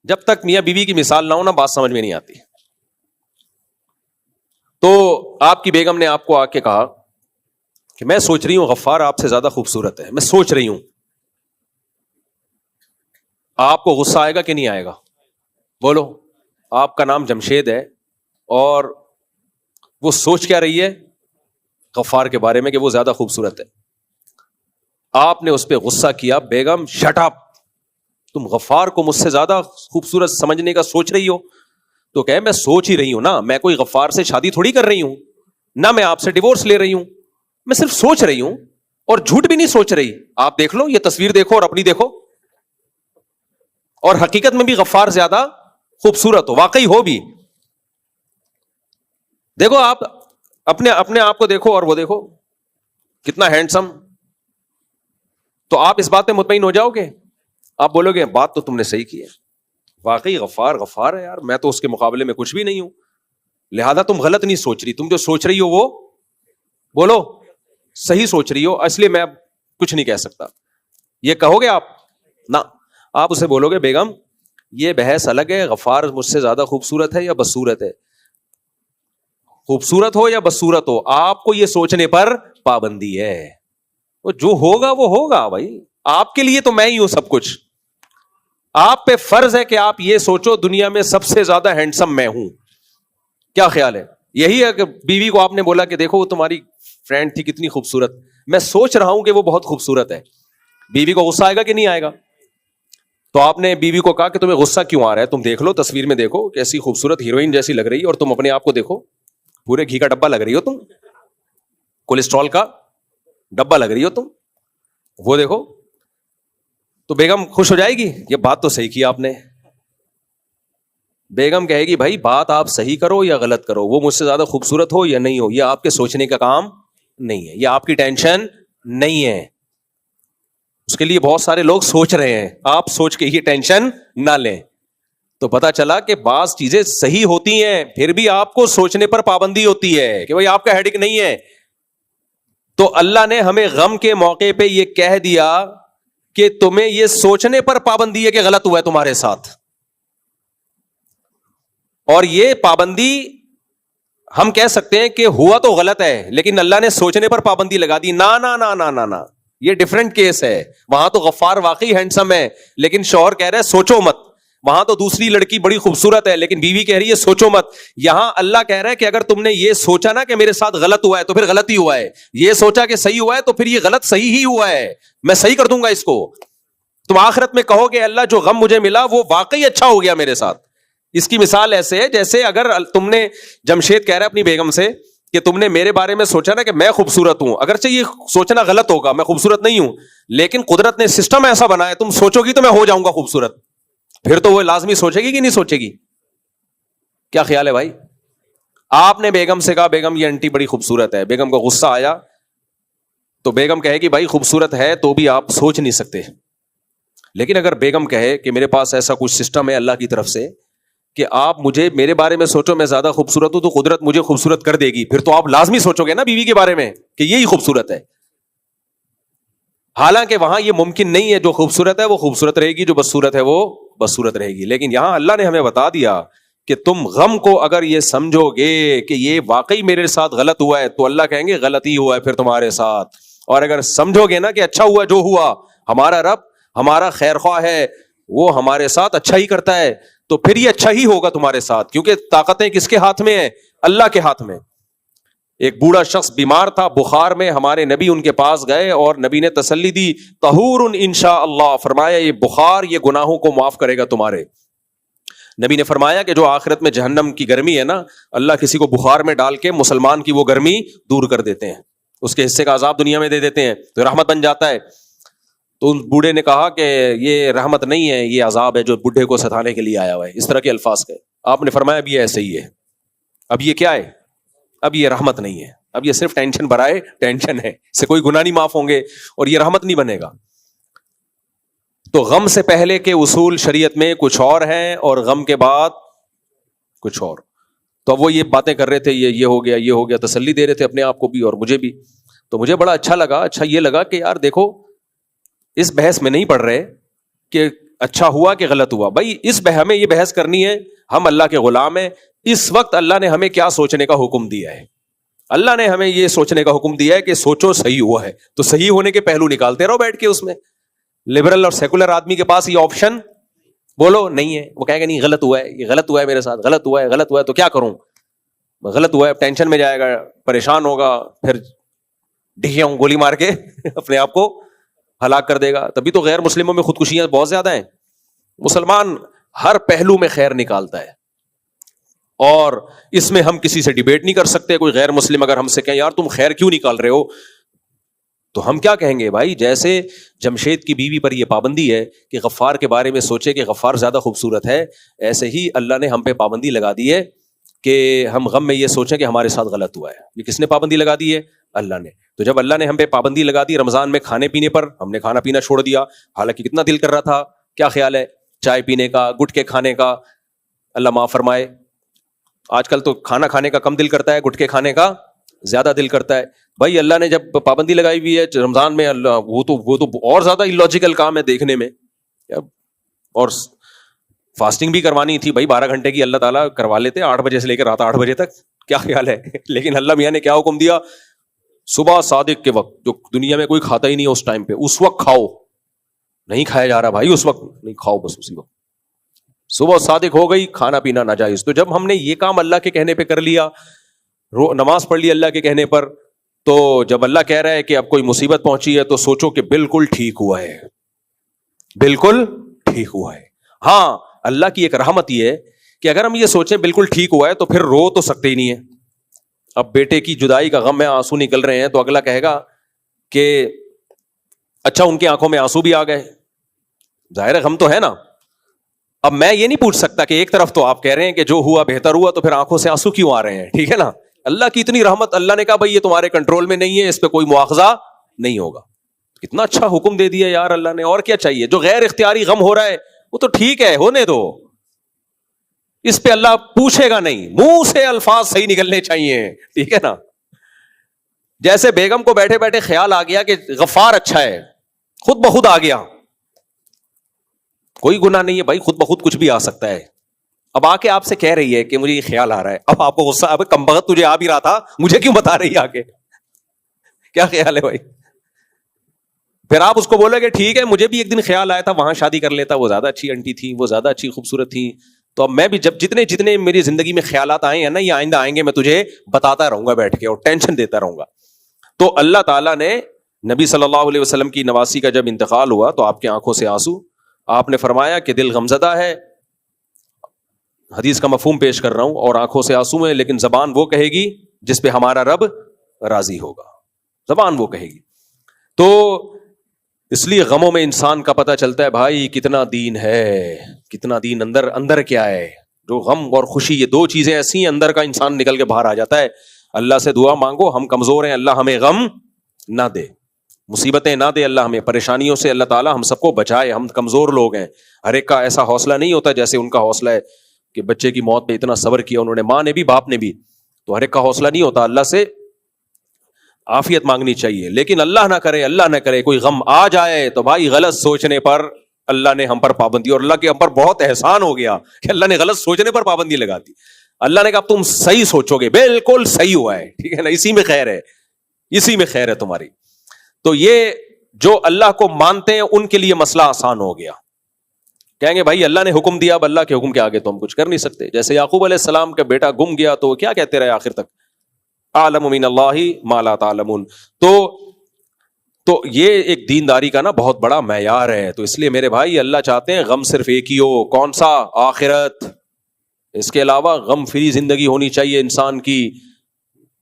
جب تک میاں بیوی کی مثال نہ ہو نا بات سمجھ میں نہیں آتی. تو آپ کی بیگم نے آپ کو آ کے کہا کہ میں سوچ رہی ہوں غفار آپ سے زیادہ خوبصورت ہے, میں سوچ رہی ہوں. آپ کو غصہ آئے گا کہ نہیں آئے گا؟ بولو. آپ کا نام جمشید ہے اور وہ سوچ کیا رہی ہے غفار کے بارے میں کہ وہ زیادہ خوبصورت ہے. آپ نے اس پہ غصہ کیا, بیگم شٹ اپ, تم غفار کو مجھ سے زیادہ خوبصورت سمجھنے کا سوچ رہی ہو. تو کہ میں سوچ ہی رہی ہوں نا, میں کوئی غفار سے شادی تھوڑی کر رہی ہوں, نہ میں آپ سے ڈیورس لے رہی ہوں, میں صرف سوچ رہی ہوں اور جھوٹ بھی نہیں سوچ رہی. آپ دیکھ لو, یہ تصویر دیکھو اور اپنی دیکھو, اور حقیقت میں بھی غفار زیادہ خوبصورت ہو, واقعی ہو بھی. دیکھو آپ اپنے آپ کو دیکھو اور وہ دیکھو کتنا ہینڈسم. تو آپ اس بات پہ مطمئن ہو جاؤ گے, آپ بولو گے بات تو تم نے صحیح کی ہے, واقعی غفار ہے یار, میں تو اس کے مقابلے میں کچھ بھی نہیں ہوں, لہذا تم غلط نہیں سوچ رہی, تم جو سوچ رہی ہو وہ بولو صحیح سوچ رہی ہو, اس لیے میں اب کچھ نہیں کہہ سکتا. یہ کہو گے آپ نہ, آپ اسے بولو گے بیگم یہ بحث الگ ہے, غفار مجھ سے زیادہ خوبصورت ہے یا بدصورت ہے, خوبصورت ہو یا بدصورت ہو, آپ کو یہ سوچنے پر پابندی ہے. وہ جو ہوگا وہ ہوگا بھائی, آپ کے لیے تو میں ہی ہوں سب کچھ. آپ پہ فرض ہے کہ آپ یہ سوچو دنیا میں سب سے زیادہ ہینڈسم میں ہوں. کیا خیال ہے؟ یہی ہے کہ بیوی کو آپ نے بولا کہ دیکھو وہ تمہاری فرینڈ تھی کتنی خوبصورت, میں سوچ رہا ہوں کہ وہ بہت خوبصورت ہے. بیوی کو غصہ آئے گا کہ نہیں آئے گا؟ تو آپ نے بیوی کو کہا کہ تمہیں غصہ کیوں آ رہا ہے, تم دیکھ لو تصویر میں دیکھو کیسی خوبصورت ہیروئن جیسی لگ رہی ہے, اور تم اپنے آپ کو دیکھو پورے گھی کا ڈبہ لگ رہی ہو, تم کولیسٹرول کا ڈبہ لگ رہی ہو تم, وہ دیکھو. تو بیگم خوش ہو جائے گی, یہ بات تو صحیح کی آپ نے. بیگم کہے گی بھائی بات آپ صحیح کرو یا غلط کرو, وہ مجھ سے زیادہ خوبصورت ہو یا نہیں ہو, یہ آپ کے سوچنے کا کام نہیں ہے, یہ آپ کی ٹینشن نہیں ہے. اس کے لیے بہت سارے لوگ سوچ رہے ہیں, آپ سوچ کے یہ ٹینشن نہ لیں. تو پتا چلا کہ بعض چیزیں صحیح ہوتی ہیں, پھر بھی آپ کو سوچنے پر پابندی ہوتی ہے کہ بھائی آپ کا ہیڈک نہیں ہے. تو اللہ نے ہمیں غم کے موقع پہ یہ کہہ دیا کہ تمہیں یہ سوچنے پر پابندی ہے کہ غلط ہوا ہے تمہارے ساتھ, اور یہ پابندی ہم کہہ سکتے ہیں کہ ہوا تو غلط ہے لیکن اللہ نے سوچنے پر پابندی لگا دی. نا نا نا نا نا نا, یہ ڈیفرنٹ کیس ہے. وہاں تو غفار واقعی ہینڈسم ہے لیکن شوہر کہہ رہے ہیں سوچو مت. وہاں تو دوسری لڑکی بڑی خوبصورت ہے لیکن بیوی کہہ رہی ہے سوچو مت. یہاں اللہ کہہ رہا ہے کہ اگر تم نے یہ سوچا نا کہ میرے ساتھ غلط ہوا ہے تو پھر غلط ہی ہوا ہے, یہ سوچا کہ صحیح ہوا ہے تو پھر یہ غلط صحیح ہی ہوا ہے, میں صحیح کر دوں گا اس کو. تم آخرت میں کہو گے اللہ جو غم مجھے ملا وہ واقعی اچھا ہو گیا میرے ساتھ. اس کی مثال ایسے ہے جیسے اگر تم نے, جمشید کہہ رہا ہے اپنی بیگم سے کہ تم نے میرے بارے میں سوچا نا کہ میں خوبصورت ہوں, اگرچہ یہ سوچنا غلط ہوگا, میں خوبصورت نہیں ہوں, لیکن قدرت نے سسٹم ایسا بنایا تم سوچو گی تو میں ہو جاؤں گا خوبصورت, پھر تو وہ لازمی سوچے گی کہ نہیں سوچے گی. کیا خیال ہے بھائی؟ آپ نے بیگم سے کہا بیگم یہ انٹی بڑی خوبصورت ہے, بیگم کو غصہ آیا تو بیگم کہے گی بھائی خوبصورت ہے تو بھی آپ سوچ نہیں سکتے. لیکن اگر بیگم کہے کہ میرے پاس ایسا کچھ سسٹم ہے اللہ کی طرف سے کہ آپ مجھے میرے بارے میں سوچو میں زیادہ خوبصورت ہوں تو قدرت مجھے خوبصورت کر دے گی, پھر تو آپ لازمی سوچو گے نا بیوی کے بارے میں کہ یہی خوبصورت ہے. حالانکہ وہاں یہ ممکن نہیں ہے, جو خوبصورت ہے وہ خوبصورت رہے گی, جو بدصورت ہے وہ بدصورت رہے گی. لیکن یہاں اللہ نے ہمیں بتا دیا کہ تم غم کو اگر یہ سمجھو گے کہ یہ واقعی میرے ساتھ غلط ہوا ہے تو اللہ کہیں گے غلط ہی ہوا ہے پھر تمہارے ساتھ. اور اگر سمجھو گے نا کہ اچھا ہوا جو ہوا, ہمارا رب ہمارا خیر خواہ ہے, وہ ہمارے ساتھ اچھا ہی کرتا ہے, تو پھر یہ اچھا ہی ہوگا تمہارے ساتھ, کیونکہ طاقتیں کس کے ہاتھ میں ہیں؟ اللہ کے ہاتھ میں. ایک بوڑھا شخص بیمار تھا بخار میں, ہمارے نبی ان کے پاس گئے اور نبی نے تسلی دی طہور انشاء اللہ, فرمایا یہ بخار یہ گناہوں کو معاف کرے گا تمہارے. نبی نے فرمایا کہ جو آخرت میں جہنم کی گرمی ہے نا, اللہ کسی کو بخار میں ڈال کے مسلمان کی وہ گرمی دور کر دیتے ہیں, اس کے حصے کا عذاب دنیا میں دے دیتے ہیں تو رحمت بن جاتا ہے. تو ان بوڑھے نے کہا کہ یہ رحمت نہیں ہے, یہ عذاب ہے جو بڈھے کو ستانے کے لیے آیا ہوا ہے, اس طرح کے الفاظ کہے. آپ نے فرمایا اب یہ ایسے ہی ہے, اب یہ کیا ہے, اب یہ رحمت نہیں ہے, اب یہ صرف ٹینشن برائے ٹینشن ہے, اس سے کوئی گناہ نہیں معاف ہوں گے اور یہ رحمت نہیں بنے گا. تو غم سے پہلے کے اصول شریعت میں کچھ اور ہیں اور غم کے بعد کچھ اور. تو اب وہ یہ باتیں کر رہے تھے, یہ ہو گیا یہ ہو گیا, تسلی دے رہے تھے اپنے آپ کو بھی اور مجھے بھی. تو مجھے بڑا اچھا لگا, اچھا یہ لگا کہ یار دیکھو اس بحث میں نہیں پڑھ رہے کہ اچھا ہوا کہ غلط ہوا. بھائی ہمیں یہ بحث کرنی ہے, ہم اللہ کے غلام ہیں. اس وقت اللہ نے ہمیں کیا سوچنے کا حکم دیا ہے؟ اللہ نے ہمیں یہ سوچنے کا حکم دیا ہے کہ سوچو صحیح ہوا ہے, تو صحیح ہونے کے پہلو نکالتے رہو بیٹھ کے. اس میں لبرل اور سیکولر آدمی کے پاس یہ آپشن بولو نہیں ہے. وہ کہے گا نہیں غلط ہوا ہے, یہ غلط ہوا ہے میرے ساتھ, غلط ہوا ہے تو کیا کروں, غلط ہوا ہے, ٹینشن میں جائے گا, پریشان ہوگا, پھر ڈھیاں گولی مار کے اپنے آپ کو ہلاک کر دے گا. تبھی تو غیر مسلموں میں خودکشیاں بہت زیادہ ہیں. مسلمان ہر پہلو میں خیر نکالتا ہے, اور اس میں ہم کسی سے ڈیبیٹ نہیں کر سکتے. کوئی غیر مسلم اگر ہم سے کہیں یار تم خیر کیوں نکال رہے ہو, تو ہم کیا کہیں گے؟ بھائی جیسے جمشید کی بیوی پر یہ پابندی ہے کہ غفار کے بارے میں سوچے کہ غفار زیادہ خوبصورت ہے, ایسے ہی اللہ نے ہم پہ پابندی لگا دی ہے کہ ہم غم میں یہ سوچیں کہ ہمارے ساتھ غلط ہوا ہے. یہ کس نے پابندی لگا دی ہے؟ اللہ نے. تو جب اللہ نے ہم پہ پابندی لگا دی رمضان میں کھانے پینے پر, ہم نے کھانا پینا چھوڑ دیا, حالانکہ کتنا دل کر رہا تھا. کیا خیال ہے چائے پینے کا, گٹکے کھانے کا؟ اللہ معاف فرمائے, آج کل تو کھانا کھانے کا کم دل کرتا ہے, گٹکے کھانے کا زیادہ دل کرتا ہے. بھائی اللہ نے جب پابندی لگائی ہوئی ہے رمضان میں, اللہ وہ تو اور زیادہ اللاجیکل کام ہے دیکھنے میں. اور فاسٹنگ بھی کروانی تھی بھائی 12 گھنٹے کی, اللہ تعالیٰ کروا لیتے 8 بجے سے لے کر رات 8 بجے تک. کیا خیال ہے؟ لیکن اللہ میاں نے کیا حکم دیا؟ صبح صادق کے وقت, جو دنیا میں کوئی کھاتا ہی نہیں اس ٹائم پہ, اس وقت کھاؤ. نہیں کھایا جا رہا بھائی, اس وقت نہیں کھاؤ, بس اسی وقت. صبح صادق ہو گئی, کھانا پینا ناجائز. تو جب ہم نے یہ کام اللہ کے کہنے پہ کر لیا, نماز پڑھ لی اللہ کے کہنے پر, تو جب اللہ کہہ رہا ہے کہ اب کوئی مصیبت پہنچی ہے تو سوچو کہ بالکل ٹھیک ہوا ہے, بالکل ٹھیک ہوا ہے. ہاں اللہ کی ایک رحمت یہ ہے کہ اگر ہم یہ سوچیں بالکل ٹھیک ہوا ہے تو پھر رو تو سکتے ہی نہیں ہے. اب بیٹے کی جدائی کا غم میں آنسو نکل رہے ہیں, تو اگلا کہے گا کہ اچھا ان کی آنکھوں میں آنسو بھی آ گئے, ظاہر غم تو ہے نا. اب میں یہ نہیں پوچھ سکتا کہ ایک طرف تو آپ کہہ رہے ہیں کہ جو ہوا بہتر ہوا, تو پھر آنکھوں سے آنسو کیوں آ رہے ہیں؟ ٹھیک ہے نا, اللہ کی اتنی رحمت, اللہ نے کہا بھائی یہ تمہارے کنٹرول میں نہیں ہے, اس پہ کوئی مواخذہ نہیں ہوگا. کتنا اچھا حکم دے دیا یار اللہ نے, اور کیا چاہیے؟ جو غیر اختیاری غم ہو رہا ہے وہ تو ٹھیک ہے, ہونے دو, اس پہ اللہ پوچھے گا نہیں, منہ سے الفاظ صحیح نکلنے چاہیے. ٹھیک ہے نا. جیسے بیگم کو بیٹھے بیٹھے خیال آ گیا کہ غفار اچھا ہے, خود بخود آ گیا, کوئی گناہ نہیں ہے بھائی, خود بخود کچھ بھی آ سکتا ہے. اب آ کے آپ سے کہہ رہی ہے کہ مجھے یہ خیال آ رہا ہے, اب آپ کو غصہ, اب کم بخت تجھے آ بھی رہا تھا, مجھے کیوں بتا رہی ہے آ کے؟ کیا خیال ہے بھائی؟ پھر آپ اس کو بولے کہ ٹھیک ہے مجھے بھی ایک دن خیال آیا تھا وہاں شادی کر لیتا, وہ زیادہ اچھی انٹی تھی, وہ زیادہ اچھی خوبصورت تھی, تو اب میں بھی جب جتنے میری زندگی میں خیالات آئے ہیں نا, یہ آئندہ آئیں گے, میں تجھے بتاتا رہوں گا بیٹھ کے اور ٹینشن دیتا رہوں گا. تو اللہ تعالیٰ نے نبی صلی اللہ علیہ وسلم کی نواسی کا جب انتقال ہوا تو آپ کی آنکھوں سے آنسو, آپ نے فرمایا کہ دل غمزدہ ہے, حدیث کا مفہوم پیش کر رہا ہوں, اور آنکھوں سے آنسو ہیں, لیکن زبان وہ کہے گی جس پہ ہمارا رب راضی ہوگا, زبان وہ کہے گی. تو اس لیے غموں میں انسان کا پتہ چلتا ہے بھائی کتنا دین ہے, کتنا دین اندر کیا ہے. جو غم اور خوشی, یہ دو چیزیں ایسی ہیں, اندر کا انسان نکل کے باہر آ جاتا ہے. اللہ سے دعا مانگو, ہم کمزور ہیں, اللہ ہمیں غم نہ دے, مصیبتیں نہ دے, اللہ ہمیں پریشانیوں سے, اللہ تعالیٰ ہم سب کو بچائے. ہم کمزور لوگ ہیں, ہر ایک کا ایسا حوصلہ نہیں ہوتا جیسے ان کا حوصلہ ہے کہ بچے کی موت پہ اتنا صبر کیا انہوں نے, ماں نے بھی باپ نے بھی, تو ہر ایک کا حوصلہ نہیں ہوتا. اللہ سے عافیت مانگنی چاہیے, لیکن اللہ نہ کرے کوئی غم آ جائے تو بھائی غلط سوچنے پر اللہ نے ہم پر پابندی, اور اللہ کے ہم پر بہت احسان ہو گیا کہ اللہ نے غلط سوچنے پر پابندی لگا دی. اللہ نے کہا تم صحیح سوچو گے, بالکل صحیح ہوا ہے, ٹھیک ہے نا, اسی میں خیر ہے, اسی میں خیر ہے تمہاری. تو یہ جو اللہ کو مانتے ہیں ان کے لیے مسئلہ آسان ہو گیا. کہیں گے بھائی اللہ نے حکم دیا, اب اللہ کے حکم کے آگے تو ہم کچھ کر نہیں سکتے. جیسے یعقوب علیہ السلام کا بیٹا گم گیا تو وہ کیا کہتے رہے آخر تک, اعلم من اللہ ما لا تعلمون. تو یہ ایک دینداری کا نا بہت بڑا معیار ہے. تو اس لیے میرے بھائی اللہ چاہتے ہیں غم صرف ایک ہی ہو, کون سا؟ آخرت. اس کے علاوہ غم فری زندگی ہونی چاہیے انسان کی,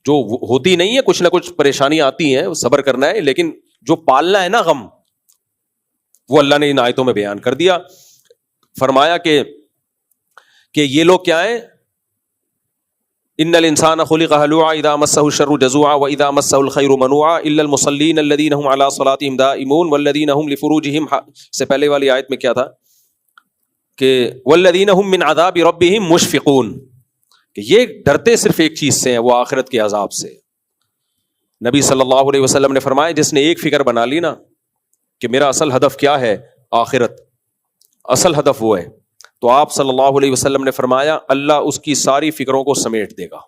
جو ہوتی نہیں ہے, کچھ نہ کچھ پریشانیاں آتی ہیں, صبر کرنا ہے, لیکن جو پالنا ہے نا غم, وہ اللہ نے ان آیتوں میں بیان کر دیا. فرمایا کہ یہ لوگ کیا ہیں, ان الانسان خلق هلوعا اذا مسه الشر جزوعا واذا مسه الخير منوعا الا المصلين الذين هم على صلاتهم دائمون والذين هم لفروجهم سے پہلے والی آیت میں کیا تھا کہ والذين هم من عذاب ربهم مشفقون, کہ یہ ڈرتے صرف ایک چیز سے ہیں, وہ آخرت کے عذاب سے. نبی صلی اللہ علیہ وسلم نے فرمایا جس نے ایک فکر بنا لی نا کہ میرا اصل ہدف کیا ہے, آخرت, اصل ہدف وہ ہے. تو آپ صلی اللہ علیہ وسلم نے فرمایا اللہ اس کی ساری فکروں کو سمیٹ دے گا,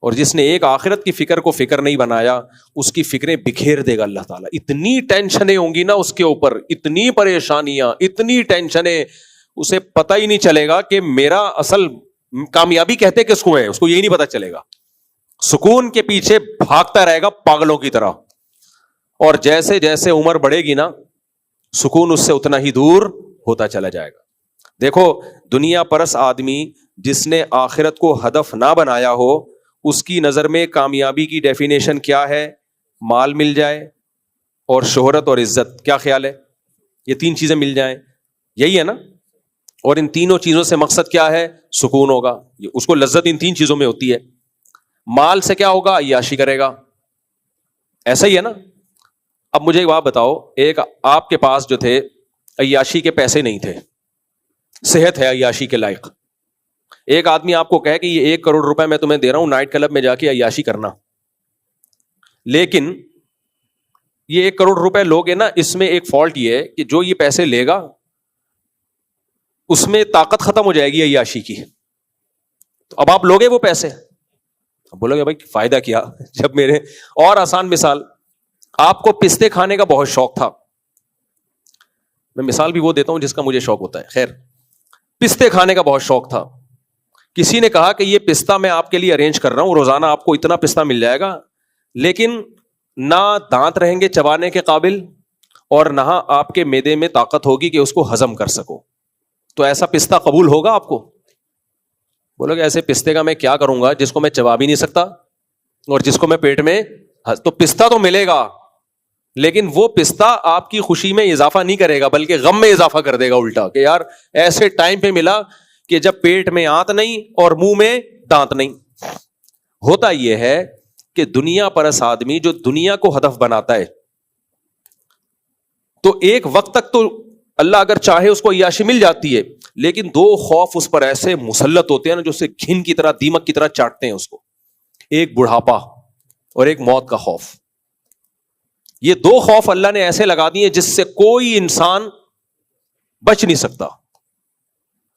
اور جس نے ایک آخرت کی فکر کو فکر نہیں بنایا اس کی فکریں بکھیر دے گا اللہ تعالیٰ. اتنی ٹینشنیں ہوں گی نا اس کے اوپر, اتنی پریشانیاں, اتنی ٹینشنیں, اسے پتہ ہی نہیں چلے گا کہ میرا اصل کامیابی کہتے کس کو ہے, اس کو یہی نہیں پتہ چلے گا. سکون کے پیچھے بھاگتا رہے گا پاگلوں کی طرح, اور جیسے جیسے عمر بڑھے گی نا سکون اس سے اتنا ہی دور ہوتا چلا جائے گا. دیکھو دنیا پرس آدمی جس نے آخرت کو ہدف نہ بنایا ہو, اس کی نظر میں کامیابی کی ڈیفینیشن کیا ہے؟ مال مل جائے اور شہرت اور عزت. کیا خیال ہے؟ یہ تین چیزیں مل جائیں, یہی ہے نا. اور ان تینوں چیزوں سے مقصد کیا ہے؟ سکون ہوگا. اس کو لذت ان تین چیزوں میں ہوتی ہے. مال سے کیا ہوگا؟ عیاشی کرے گا. ایسا ہی ہے نا. اب مجھے ایک بات بتاؤ, ایک آپ کے پاس جو تھے عیاشی کے پیسے نہیں تھے, صحت ہے عیاشی کے لائق. ایک آدمی آپ کو کہے کہ یہ 1 کروڑ روپے میں تمہیں دے رہا ہوں, نائٹ کلب میں جا کے عیاشی کرنا. لیکن یہ 1 کروڑ روپے لوگے نا, اس میں ایک فالٹ یہ ہے کہ جو یہ پیسے لے گا اس میں طاقت ختم ہو جائے گی عیاشی کی. تو اب آپ لوگے وہ پیسے, بولو گے بھائی فائدہ کیا جب میرے. اور آسان مثال, آپ کو پستے کھانے کا بہت شوق تھا. میں مثال بھی وہ دیتا ہوں جس کا مجھے شوق ہوتا ہے. خیر, پستے کھانے کا بہت شوق تھا. کسی نے کہا کہ یہ پستہ میں آپ کے لیے ارینج کر رہا ہوں, روزانہ آپ کو اتنا پستہ مل جائے گا, لیکن نہ دانت رہیں گے چبانے کے قابل اور نہ آپ کے معدے میں طاقت ہوگی کہ اس کو ہضم کر سکو. تو ایسا پستہ قبول ہوگا آپ کو؟ بولو کہ ایسے پستے کا میں کیا کروں گا جس کو میں چبا بھی نہیں سکتا اور جس کو میں پیٹ میں. تو پستہ تو ملے گا, لیکن وہ پستہ آپ کی خوشی میں اضافہ نہیں کرے گا بلکہ غم میں اضافہ کر دے گا الٹا, کہ یار ایسے ٹائم پہ ملا کہ جب پیٹ میں آنت نہیں اور منہ میں دانت نہیں. ہوتا یہ ہے کہ دنیا پرس آدمی جو دنیا کو ہدف بناتا ہے تو ایک وقت تک تو اللہ اگر چاہے اس کو عیاشی مل جاتی ہے, لیکن 2 خوف اس پر ایسے مسلط ہوتے ہیں نا جو اسے گھن کی طرح, دیمک کی طرح چاٹتے ہیں اس کو. ایک بڑھاپا اور ایک موت کا خوف. یہ 2 خوف اللہ نے ایسے لگا دیے جس سے کوئی انسان بچ نہیں سکتا.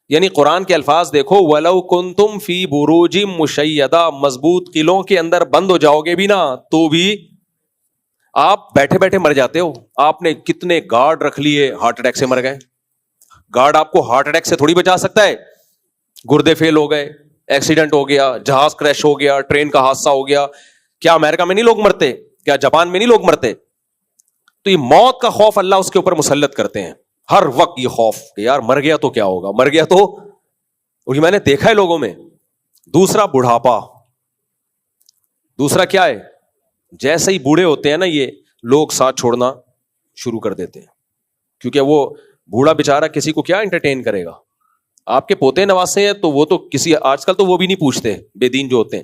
یعنی قرآن کے الفاظ دیکھو, وَلَوْ كُنْتُمْ فِي بُرُوجٍ مُشَيَّدَةٍ, مضبوط قلعوں کے اندر بند ہو جاؤ گے بھی نا تو بھی آپ بیٹھے بیٹھے مر جاتے ہو. آپ نے کتنے گارڈ رکھ لیے, ہارٹ اٹیک سے مر گئے. گارڈ آپ کو ہارٹ اٹیک سے تھوڑی بچا سکتا ہے. گردے فیل ہو گئے, ایکسیڈنٹ ہو گیا, جہاز کریش ہو گیا, ٹرین کا حادثہ ہو گیا. کیا امریکہ میں نہیں لوگ مرتے؟ کیا جاپان میں نہیں لوگ مرتے؟ تو یہ موت کا خوف اللہ اس کے اوپر مسلط کرتے ہیں ہر وقت. یہ خوف کہ یار مر گیا تو کیا ہوگا, مر گیا تو. اور یہ میں نے دیکھا ہے لوگوں میں. دوسرا بڑھاپا. دوسرا کیا ہے؟ جیسے ہی بوڑھے ہوتے ہیں نا یہ لوگ ساتھ چھوڑنا شروع کر دیتے ہیں, کیونکہ وہ بوڑھا بیچارہ کسی کو کیا انٹرٹین کرے گا. آپ کے پوتے نواسے ہیں تو وہ تو کسی, آج کل تو وہ بھی نہیں پوچھتے, بے دین جو ہوتے ہیں.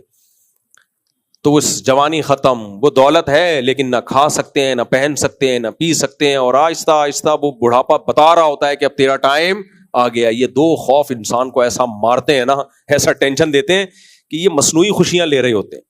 تو وہ جوانی ختم, وہ دولت ہے لیکن نہ کھا سکتے ہیں, نہ پہن سکتے ہیں, نہ پی سکتے ہیں, اور آہستہ آہستہ وہ بڑھاپا بتا رہا ہوتا ہے کہ اب تیرا ٹائم آ گیا. یہ 2 خوف انسان کو ایسا مارتے ہیں نا, ایسا ٹینشن دیتے ہیں کہ یہ مصنوعی خوشیاں لے رہے ہوتے ہیں.